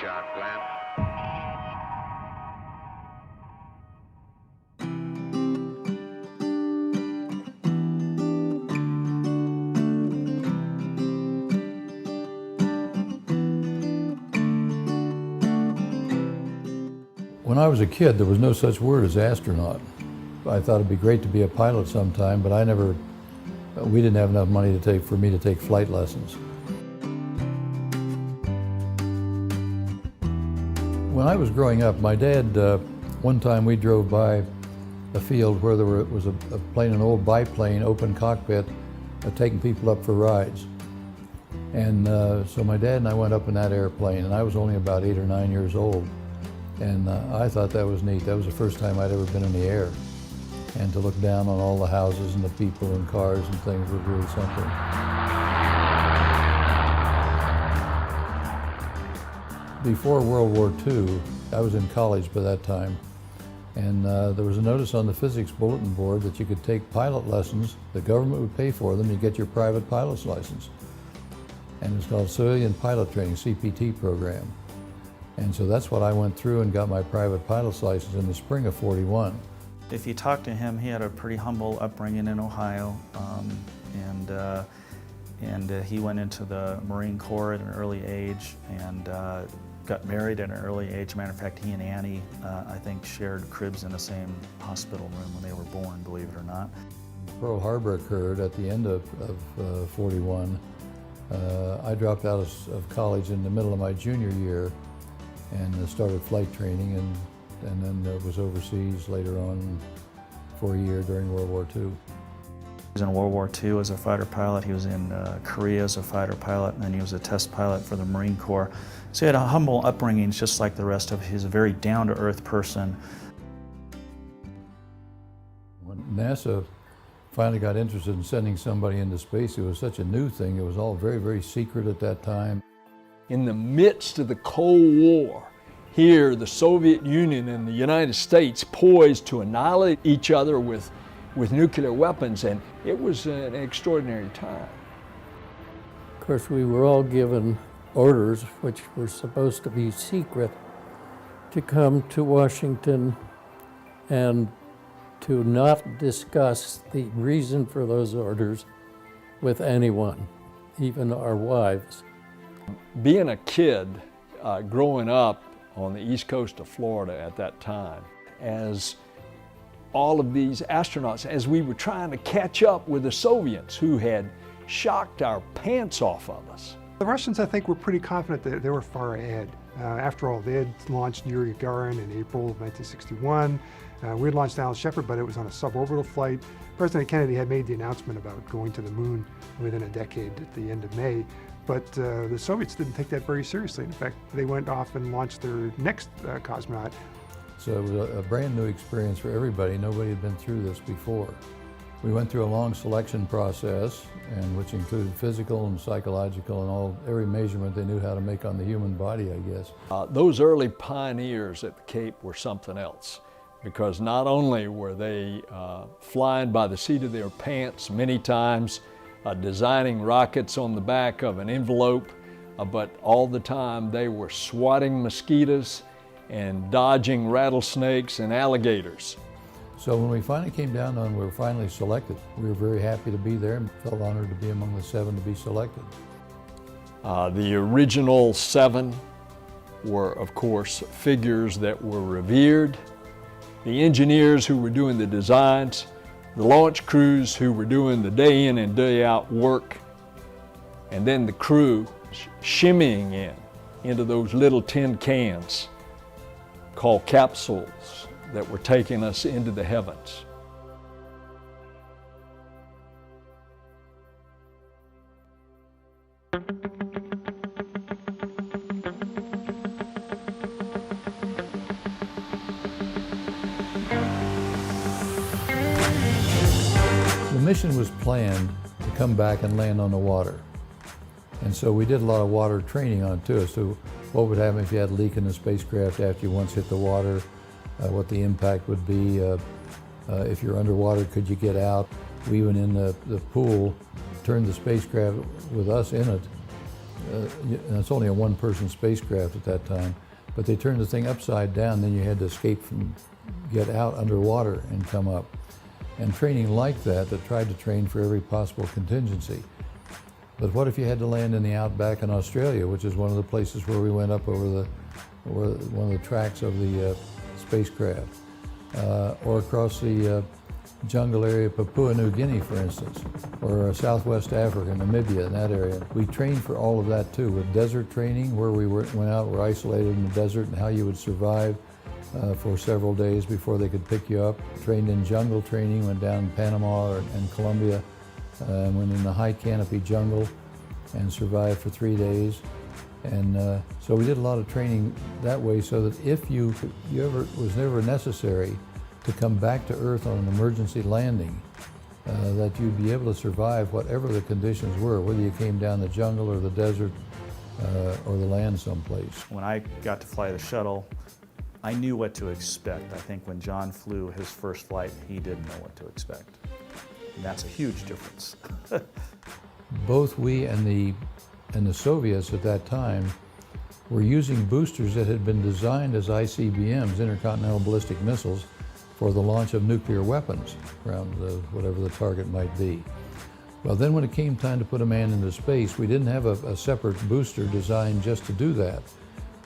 John Glenn. When I was a kid, there was no such word as astronaut. I thought it'd be great to be a pilot sometime, but we didn't have enough money for me to take flight lessons. When I was growing up, my dad, one time we drove by a field where there was a plane, an old biplane, open cockpit, taking people up for rides. And so my dad and I went up in that airplane, and I was only about 8 or 9 years old. And I thought that was neat. That was the first time I'd ever been in the air. And to look down on all the houses and the people and cars and things was really something. Before World War II, I was in college by that time, and there was a notice on the physics bulletin board that you could take pilot lessons. The government would pay for them. You get your private pilot's license. And it's called Civilian Pilot Training, CPT program. And so that's what I went through and got my private pilot's license in the spring of '41. If you talk to him, he had a pretty humble upbringing in Ohio, and he went into the Marine Corps at an early age and got married at an early age. Matter of fact, he and Annie, I think, shared cribs in the same hospital room when they were born, believe it or not. Pearl Harbor occurred at the end of '41. I dropped out of college in the middle of my junior year and started flight training, and then was overseas later on for a year during World War II. He was in World War II as a fighter pilot. He was in Korea as a fighter pilot, and then he was a test pilot for the Marine Corps. So he had a humble upbringing just like the rest of us. He's a very down-to-earth person. When NASA finally got interested in sending somebody into space, it was such a new thing. It was all very, very secret at that time. In the midst of the Cold War, here the Soviet Union and the United States poised to annihilate each other with nuclear weapons, and it was an extraordinary time. Of course, we were all given orders, which were supposed to be secret, to come to Washington and to not discuss the reason for those orders with anyone, even our wives. Being a kid growing up on the east coast of Florida at that time, as all of these astronauts, as we were trying to catch up with the Soviets who had shocked our pants off of us. The Russians, I think, were pretty confident that they were far ahead. After all, they had launched Yuri Gagarin in April of 1961. We had launched Alan Shepard, but it was on a suborbital flight. President Kennedy had made the announcement about going to the moon within a decade at the end of May. But the Soviets didn't take that very seriously. In fact, they went off and launched their next cosmonaut. So it was a brand new experience for everybody. Nobody had been through this before. We went through a long selection process, and which included physical and psychological and every measurement they knew how to make on the human body, I guess. Those early pioneers at the Cape were something else, because not only were they flying by the seat of their pants many times, designing rockets on the back of an envelope, but all the time they were swatting mosquitoes and dodging rattlesnakes and alligators. So when we finally came down and we were finally selected, we were very happy to be there and felt honored to be among the 7 to be selected. The original 7 were, of course, figures that were revered, the engineers who were doing the designs, the launch crews who were doing the day in and day out work, and then the crew shimmying into those little tin cans called capsules that were taking us into the heavens. The mission was planned to come back and land on the water. And so we did a lot of water training on it too. So what would happen if you had a leak in the spacecraft after you once hit the water, what the impact would be. If you're underwater, could you get out? We went in the pool, turned the spacecraft with us in it, and it's only a one-person spacecraft at that time, but they turned the thing upside down, then you had to escape from, get out underwater and come up. And training like that tried to train for every possible contingency. But what if you had to land in the outback in Australia, which is one of the places where we went up over one of the tracks of the spacecraft, or across the jungle area of Papua New Guinea, for instance, or Southwest Africa, Namibia, in that area. We trained for all of that too, with desert training, where we went out, were isolated in the desert, and how you would survive for several days before they could pick you up. Trained in jungle training, went down in Panama and Colombia, went in the high canopy jungle and survived for 3 days. And so we did a lot of training that way, so that if it was never necessary to come back to Earth on an emergency landing, that you'd be able to survive whatever the conditions were, whether you came down the jungle or the desert or the land someplace. When I got to fly the shuttle, I knew what to expect. I think when John flew his first flight, he didn't know what to expect. And that's a huge difference. Both we and the Soviets at that time were using boosters that had been designed as ICBMs, intercontinental ballistic missiles, for the launch of nuclear weapons around whatever the target might be. Well, then when it came time to put a man into space, we didn't have a separate booster designed just to do that.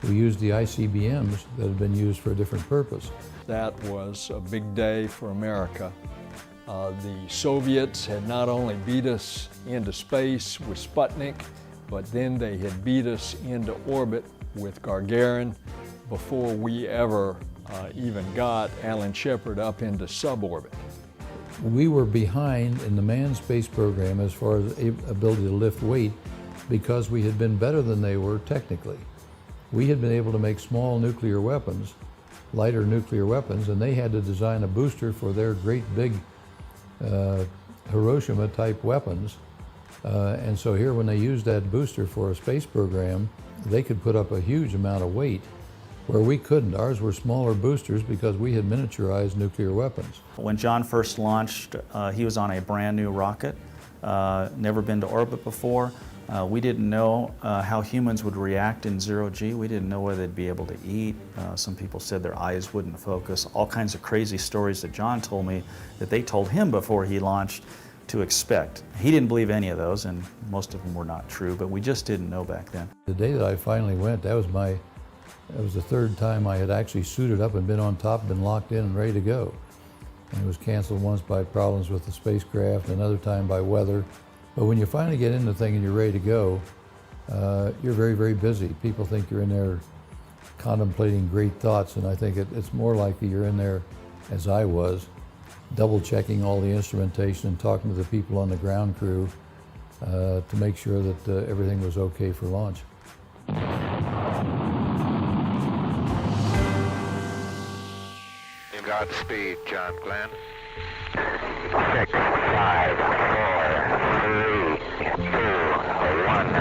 We used the ICBMs that had been used for a different purpose. That was a big day for America. The Soviets had not only beat us into space with Sputnik, but then they had beat us into orbit with Gagarin before we ever even got Alan Shepard up into suborbit. We were behind in the manned space program as far as ability to lift weight, because we had been better than they were technically. We had been able to make small nuclear weapons, lighter nuclear weapons, and they had to design a booster for their great big Hiroshima type weapons. And so here, when they used that booster for a space program, they could put up a huge amount of weight where we couldn't. Ours were smaller boosters because we had miniaturized nuclear weapons. When John first launched, he was on a brand new rocket, never been to orbit before. We didn't know how humans would react in zero-G. We didn't know whether they'd be able to eat. Some people said their eyes wouldn't focus. All kinds of crazy stories that John told me that they told him before he launched to expect. He didn't believe any of those, and most of them were not true, but we just didn't know back then. The day that I finally went, that was the third time I had actually suited up and been on top, been locked in and ready to go. And it was canceled once by problems with the spacecraft, another time by weather. But when you finally get in the thing and you're ready to go, you're very, very busy. People think you're in there contemplating great thoughts, and I think it's more likely you're in there, as I was, double checking all the instrumentation and talking to the people on the ground crew to make sure that everything was okay for launch. Godspeed, John Glenn. 6, 5, 4, 3, 2, 1, 0.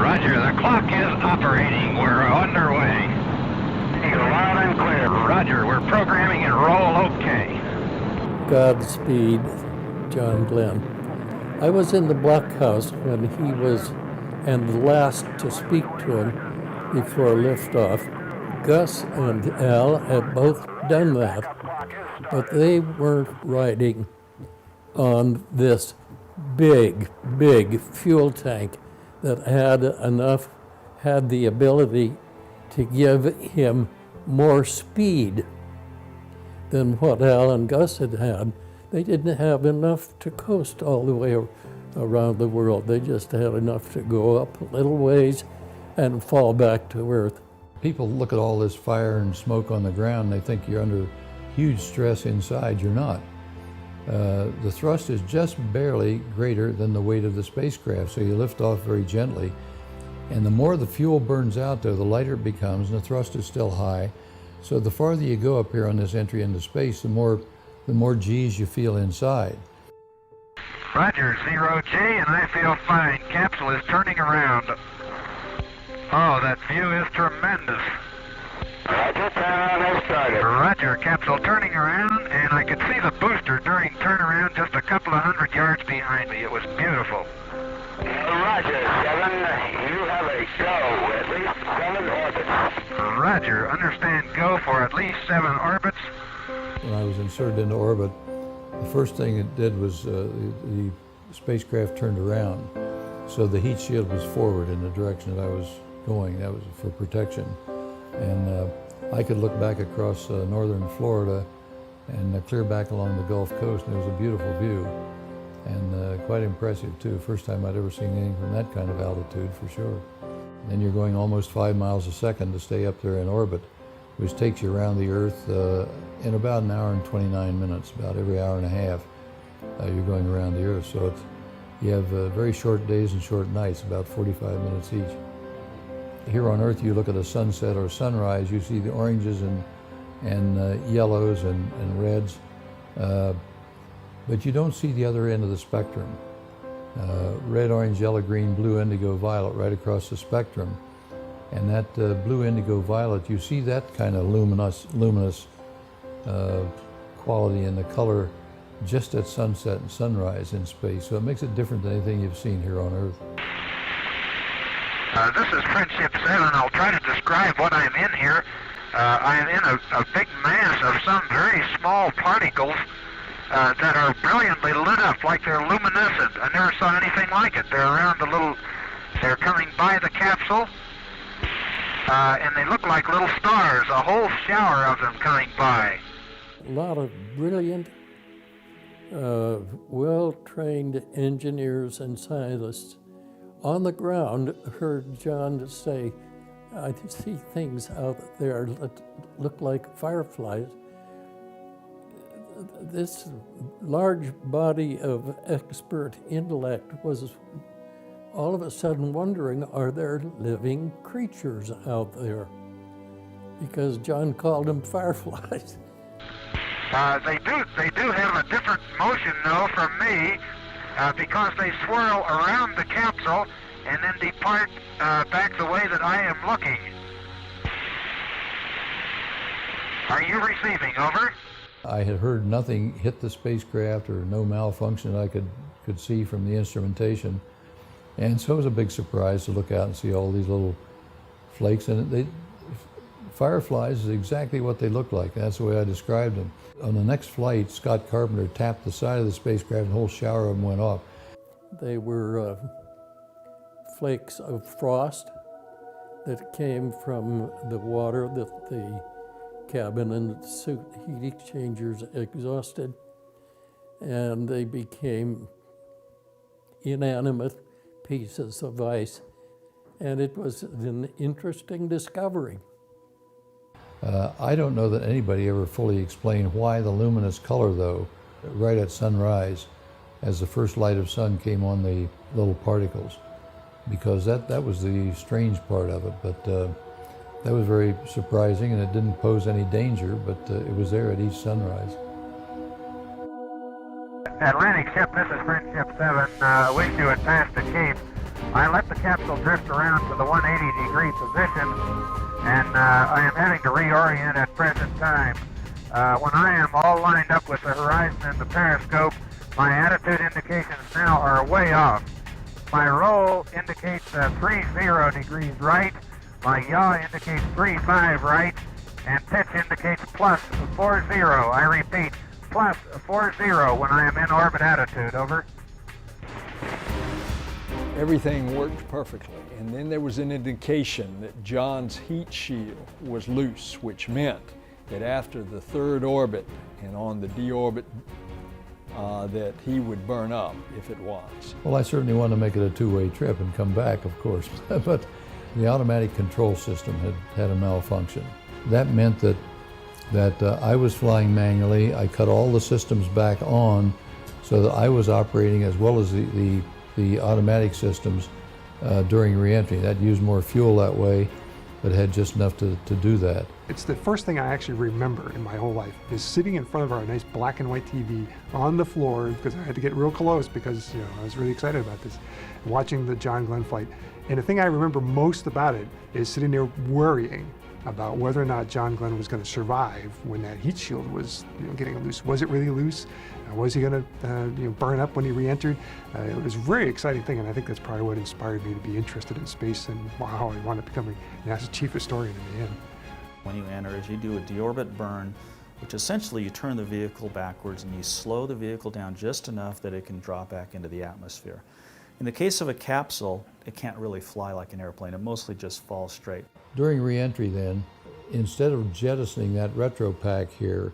Roger, the clock is operating. We're underway. Loud and clear. Roger, we're programming and roll okay. Godspeed, John Glenn. I was in the blockhouse when he was, and the last to speak to him before liftoff. Gus and Al had both done that, but they weren't riding on this big, big fuel tank that had the ability to give him more speed than what Al and Gus had had. They didn't have enough to coast all the way around the world. They just had enough to go up a little ways and fall back to Earth. People look at all this fire and smoke on the ground and they think you're under huge stress inside. You're not. The thrust is just barely greater than the weight of the spacecraft, so you lift off very gently. And the more the fuel burns out there, the lighter it becomes, and the thrust is still high. So the farther you go up here on this entry into space, the more G's you feel inside. Roger, 0G, and I feel fine. Capsule is turning around. Oh, that view is tremendous. Roger, they started. Roger, capsule turning around, and I could see the booster during turnaround just a couple of 100 yards behind me. It was beautiful. Roger, 7. You have a go. At least 7 orbits. Roger. Understand go for at least 7 orbits. When I was inserted into orbit, the first thing it did was the spacecraft turned around. So the heat shield was forward in the direction that I was going. That was for protection. And I could look back across northern Florida and clear back along the Gulf Coast, and it was a beautiful view. And quite impressive too. First time I'd ever seen anything from that kind of altitude, for sure. And then you're going almost 5 miles a second to stay up there in orbit, which takes you around the Earth in about an hour and 29 minutes, about every hour and a half. You're going around the Earth. So you have very short days and short nights, about 45 minutes each. Here on Earth, you look at a sunset or sunrise, you see the oranges and yellows and reds. But you don't see the other end of the spectrum. Red, orange, yellow, green, blue, indigo, violet, right across the spectrum. And that blue, indigo, violet, you see that kind of luminous quality in the color just at sunset and sunrise in space. So it makes it different than anything you've seen here on Earth. This is Friendship 7. I'll try to describe what I'm in here. I'm in a big mass of some very small particles that are brilliantly lit up, like they're luminescent. I never saw anything like it. They're coming by the capsule, and they look like little stars, a whole shower of them coming by. A lot of brilliant, well-trained engineers and scientists on the ground heard John say, I see things out there that look like fireflies. This large body of expert intellect was all of a sudden wondering, are there living creatures out there? Because John called them fireflies. They do have a different motion, though, from me, because they swirl around the capsule and then depart back the way that I am looking. Are you receiving? Over? I had heard nothing hit the spacecraft or no malfunction I could see from the instrumentation. And so it was a big surprise to look out and see all these little flakes. And fireflies is exactly what they look like. That's the way I described them. On the next flight, Scott Carpenter tapped the side of the spacecraft and a whole shower of them went off. They were flakes of frost that came from the water that the cabin and suit heat exchangers exhausted, and they became inanimate pieces of ice, and it was an interesting discovery. I don't know that anybody ever fully explained why the luminous color, though, right at sunrise, as the first light of sun came on the little particles, because that was the strange part of it. But that was very surprising, and it didn't pose any danger, but it was there at each sunrise. Atlantic ship, this is Friendship 7. I wish you had passed the Cape. I let the capsule drift around to the 180-degree position, and I am having to reorient at present time. When I am all lined up with the horizon and the periscope, my attitude indications now are way off. My roll indicates 30 degrees right, my yaw indicates 35 right, and pitch indicates plus 40. I repeat, plus 40 when I am in orbit attitude. Over. Everything worked perfectly, and then there was an indication that John's heat shield was loose, which meant that after the third orbit and on the deorbit, that he would burn up if it was. Well, I certainly wanted to make it a two-way trip and come back, of course, but the automatic control system had a malfunction. That meant that I was flying manually. I cut all the systems back on so that I was operating as well as the automatic systems during re-entry. That used more fuel that way, but had just enough to do that. It's the first thing I actually remember in my whole life is sitting in front of our nice black and white TV on the floor, because I had to get real close because I was really excited about this, watching the John Glenn flight. And the thing I remember most about it is sitting there worrying about whether or not John Glenn was going to survive when that heat shield was getting loose. Was it really loose? Was he going to burn up when he re-entered? It was a very exciting thing, and I think that's probably what inspired me to be interested in space and how I wound up becoming NASA's chief historian in the end. When you enter, is you do a deorbit burn, which essentially you turn the vehicle backwards and you slow the vehicle down just enough that it can drop back into the atmosphere. In the case of a capsule, it can't really fly like an airplane. It mostly just falls straight. During re-entry then, instead of jettisoning that retro pack here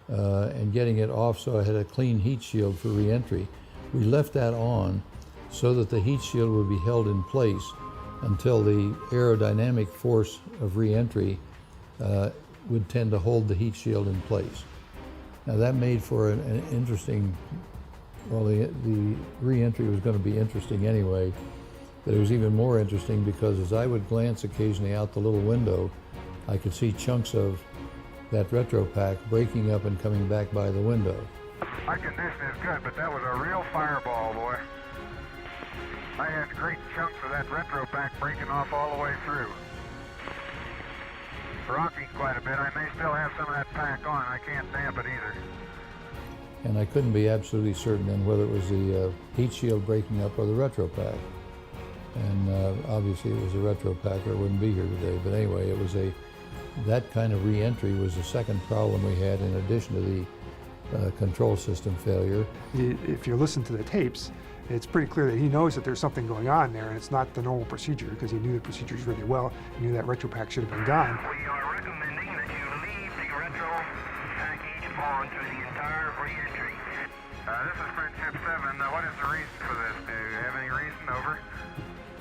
and getting it off so I had a clean heat shield for re-entry, we left that on so that the heat shield would be held in place until the aerodynamic force of re-entry would tend to hold the heat shield in place. Now that made for an interesting, well, the re-entry was going to be interesting anyway, but it was even more interesting because as I would glance occasionally out the little window, I could see chunks of that retro pack breaking up and coming back by the window. My condition is good, but that was a real fireball, boy. I had great chunks of that retro pack breaking off all the way through. Rocking quite a bit. I may still have some of that pack on. I can't damp it either. And I couldn't be absolutely certain then whether it was the heat shield breaking up or the retro pack. And obviously it was a retro pack or I wouldn't be here today. But anyway, it was that kind of re-entry was the second problem we had in addition to the control system failure. If you listen to the tapes, it's pretty clear that he knows that there's something going on there, and it's not the normal procedure because he knew the procedures really well. He knew that retro pack should have been gone. We are recommending that you leave the retro package on through the entire re-entry. This is Friendship 7. What is the reason for this? Do you have any reason? Over.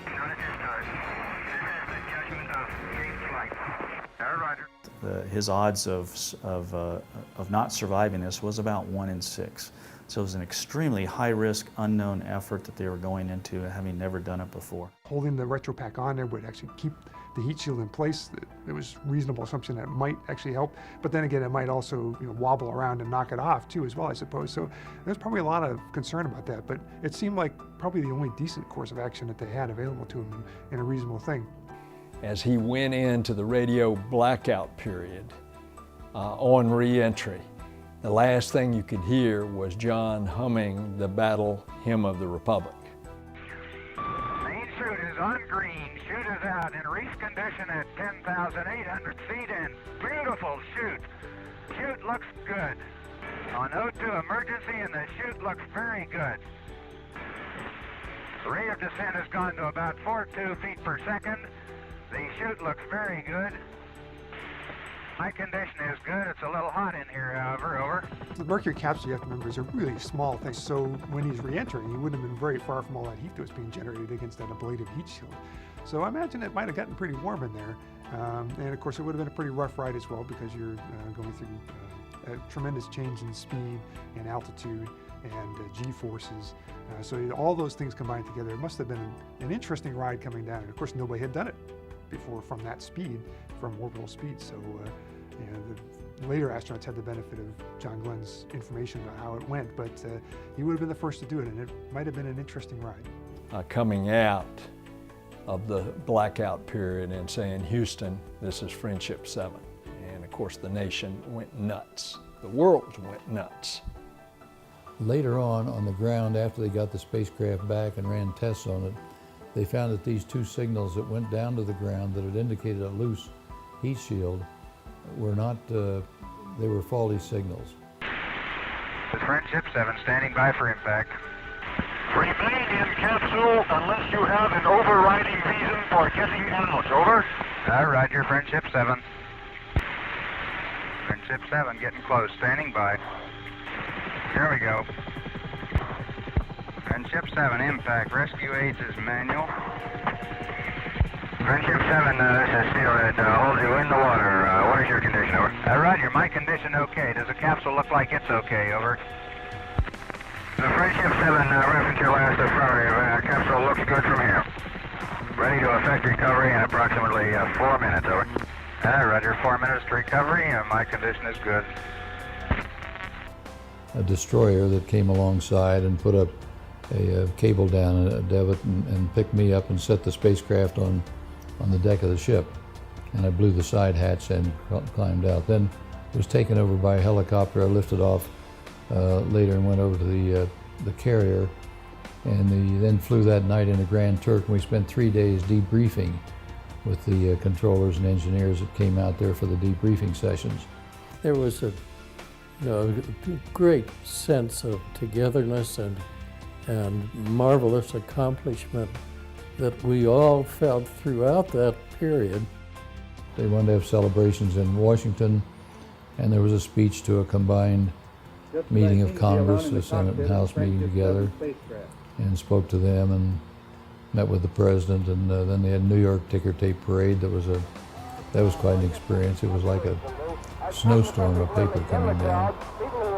Not at this time. This is the judgment of safe flight. Roger. His odds of not surviving this was about 1 in 6. So it was an extremely high-risk, unknown effort that they were going into, having never done it before. Holding the retro pack on there would actually keep the heat shield in place. It was a reasonable assumption that it might actually help, but then again, it might also wobble around and knock it off too, as well, I suppose. So there's probably a lot of concern about that, but it seemed like probably the only decent course of action that they had available to him and a reasonable thing. As he went into the radio blackout period on re-entry, the last thing you could hear was John humming the battle hymn of the Republic. Main chute is on green. Chute is out in reef condition at 10,800 feet and beautiful chute. Chute looks good. On O2 emergency and the chute looks very good. The rate of descent has gone to about 42 feet per second. The chute looks very good. My condition is good. It's a little hot in here, however. Over. The Mercury capsule, you have to remember, is a really small thing. So when he's re-entering, he wouldn't have been very far from all that heat that was being generated against that ablative heat shield. So I imagine it might have gotten pretty warm in there. And of course, it would have been a pretty rough ride as well because you're going through a tremendous change in speed and altitude and G-forces. So all those things combined together, it must have been an interesting ride coming down. And of course, nobody had done it before from that speed, from orbital speed. So the later astronauts had the benefit of John Glenn's information about how it went, but he would have been the first to do it, and it might have been an interesting ride. Coming out of the blackout period and saying, Houston, this is Friendship 7. And of course, the nation went nuts. The world went nuts. Later on the ground, after they got the spacecraft back and ran tests on it, they found that these two signals that went down to the ground that had indicated a loose heat shield were not, they were faulty signals. This is Friendship 7 standing by for impact. Remain in capsule unless you have an overriding reason for getting out. Over. Roger, Friendship 7. Friendship 7 getting close, standing by. Here we go. Friendship 7, impact. Rescue aids is manual. Friendship 7, this is Steelhead. Hold you in the water. What is your condition, over? Roger, my condition okay. Does the capsule look like it's okay, over? Friendship 7, reference your last affirmative. Capsule looks good from here. Ready to effect recovery in approximately 4 minutes, over. Roger, 4 minutes to recovery. My condition is good. A destroyer that came alongside and put up a cable down a Devitt and picked me up and set the spacecraft on the deck of the ship. and I blew the side hatch and climbed out. Then was taken over by a helicopter. I lifted off later and went over to the carrier, and then flew that night into Grand Turk, and we spent 3 days debriefing with the controllers and engineers that came out there for the debriefing sessions. There was a great sense of togetherness and marvelous accomplishment that we all felt throughout that period. They wanted to have celebrations in Washington, and there was a speech to a combined meeting of Congress, the Senate and House meeting together, and spoke to them and met with the president, and then they had New York ticker tape parade. That was quite an experience. It was like a snowstorm of paper coming down.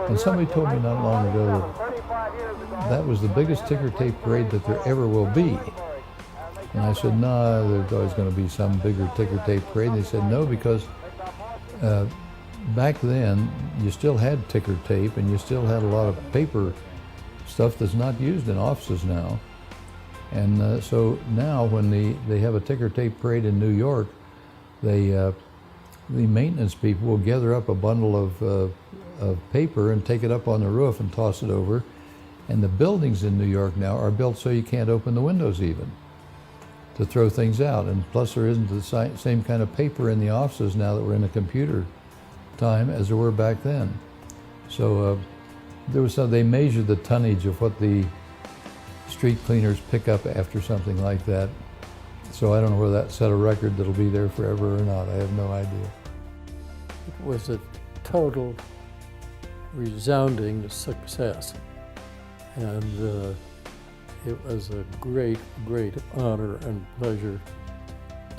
And somebody told me not long ago that that was the biggest ticker tape parade that there ever will be. And I said, no, there's always going to be some bigger ticker tape parade. And they said, no, because back then you still had ticker tape and you still had a lot of paper stuff that's not used in offices now. And so now when they have a ticker tape parade in New York, the maintenance people will gather up a bundle of paper and take it up on the roof and toss it over. And the buildings in New York now are built so you can't open the windows even to throw things out. And plus there isn't the same kind of paper in the offices now that we're in a computer time as there were back then. So they measured the tonnage of what the street cleaners pick up after something like that. So I don't know whether that set a record that'll be there forever or not. I have no idea. It was a total resounding success. And it was a great, great honor and pleasure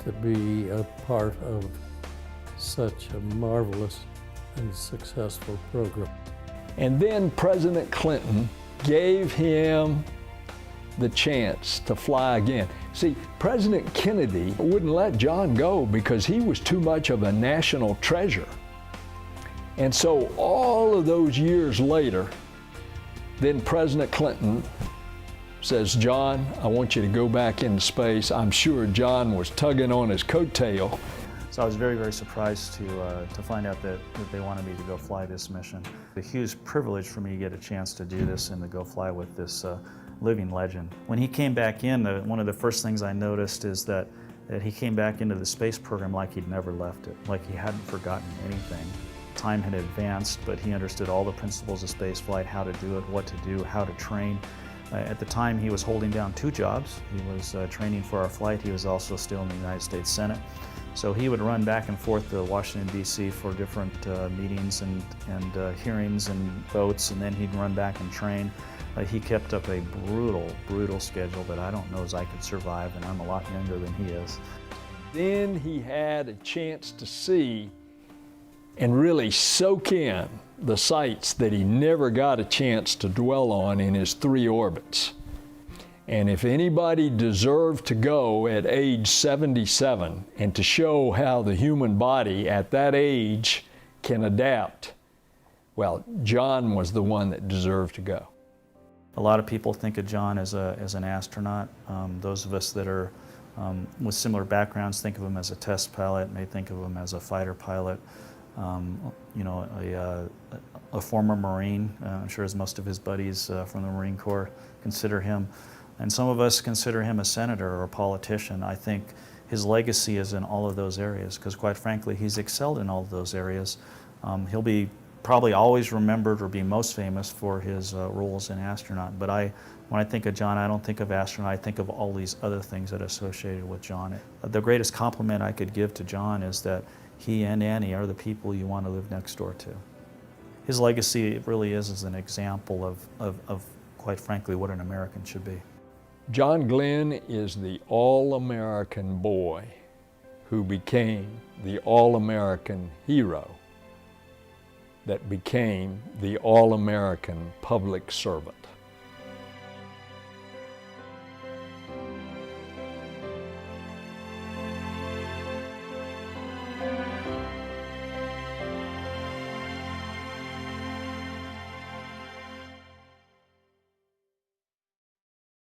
to be a part of such a marvelous and successful program. And then President Clinton gave him the chance to fly again. See, President Kennedy wouldn't let John go because he was too much of a national treasure. And so all of those years later, then President Clinton says, John, I want you to go back into space. I'm sure John was tugging on his coattail. So I was very, very surprised to find out that they wanted me to go fly this mission. A huge privilege for me to get a chance to do this and to go fly with this living legend. When he came back in, one of the first things I noticed is that he came back into the space program like he'd never left it, like he hadn't forgotten anything. Time had advanced, but he understood all the principles of space flight, how to do it, what to do, how to train. At the time, he was holding down 2 jobs. He was training for our flight. He was also still in the United States Senate. So he would run back and forth to Washington, D.C. for different meetings and hearings and votes, and then he'd run back and train. He kept up a brutal, brutal schedule that I don't know as I could survive, and I'm a lot younger than he is. Then he had a chance to see and really soak in the sites that he never got a chance to dwell on in his 3 orbits. And if anybody deserved to go at age 77 and to show how the human body at that age can adapt, well, John was the one that deserved to go. A lot of people think of John as an astronaut. Those of us that are with similar backgrounds think of him as a test pilot, may think of him as a fighter pilot. A former Marine, I'm sure as most of his buddies from the Marine Corps consider him. And some of us consider him a senator or a politician. I think his legacy is in all of those areas because quite frankly, he's excelled in all of those areas. He'll be probably always remembered or be most famous for his roles in astronaut. But when I think of John, I don't think of astronaut, I think of all these other things that are associated with John. The greatest compliment I could give to John is that he and Annie are the people you want to live next door to. His legacy really is an example of quite frankly, what an American should be. John Glenn is the all-American boy who became the all-American hero that became the all-American public servant.